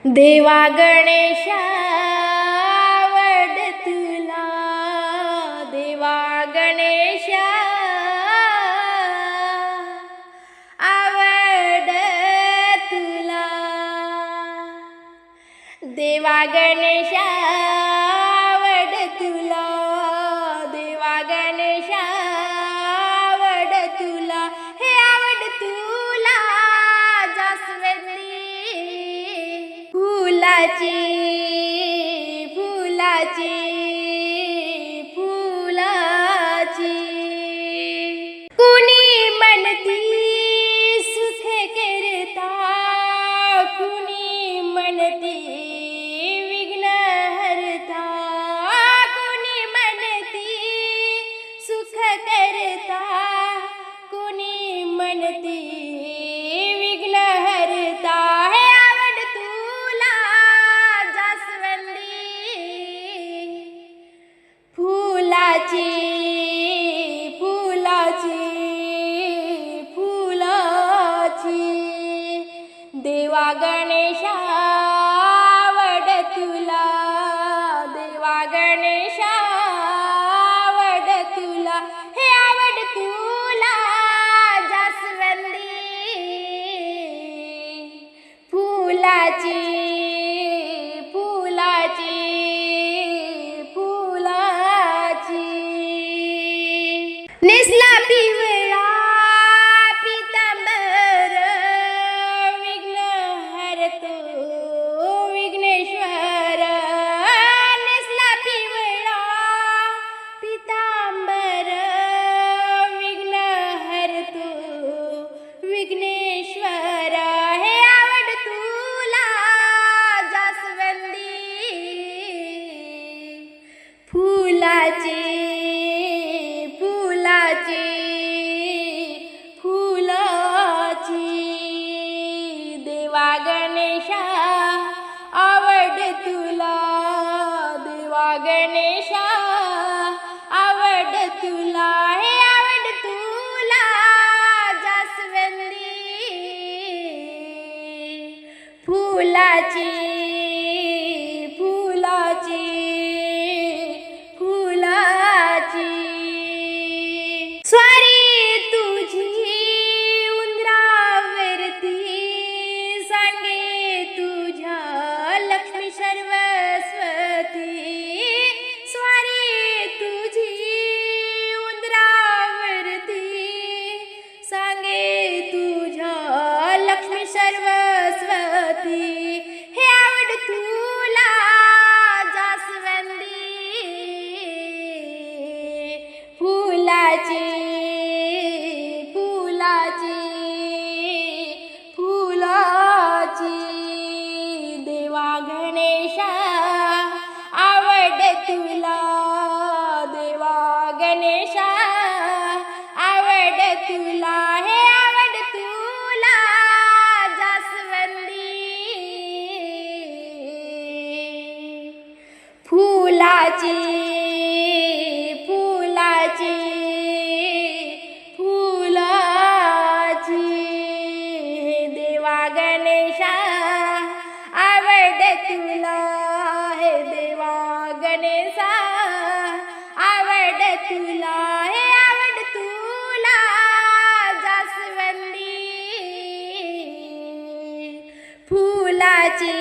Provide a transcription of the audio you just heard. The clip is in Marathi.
देवा गणेशा आवड तुला, देवा गणेशा आवड तुला, देवा गणेशा आवड तुला, देवा गणेशा आवड तुला, हे आवड तुला जास्वंदी फुलाची फुलाची फुलाची, कुणी म्हणती सुख करता, कुणी म्हणती विघ्न हरता, कुणी म्हणती सुख करता, कुणी म्हणती विघ्न हरता, हे आवड तुला जास्वंदी फुलाची फुलाची फुलाची, देवा गणेशा आवड तुला, देवा गणेशा आवड तुला, हे आवड तुला जास्वंदी फुलाची फुलाची फुलाची, नेसला पिवळा पीतांबर विघ्न हरतो विघ्नेश्वर, नेसला पिवळा पीतांबर विघ्न हरतो विघ्नेश्वर, हे आवड तुला जास्वंदी फुलाची फुलाची फुलाची, देवा गणेशा आवड तुला, देवा गणेशा आवड तुला, हे आवड तुला जास्वंदी फुलाची फुलाची फुलाची, स्वारी तुझी उंदरावरती, सांगे तुझ्या लक्ष्मी सर्वस्वती, स्वारी तुझी उंदरावरती, सांगे तुझ्या लक्ष्मी सर्वस्वती, हे आवड तुला जास्वंदी फुलाची फुलाची फुलाची, देवा गणेशा आवड तुला, देवा गणेशा आवड तुला, हे आवड तुला जास्वंदी फुलाची फुलाची फुलाची, देवा गणेशा आवड तुला, हे देवा गणेशा आवड तुला, हे आवड तुला जास्वंदी फुलाची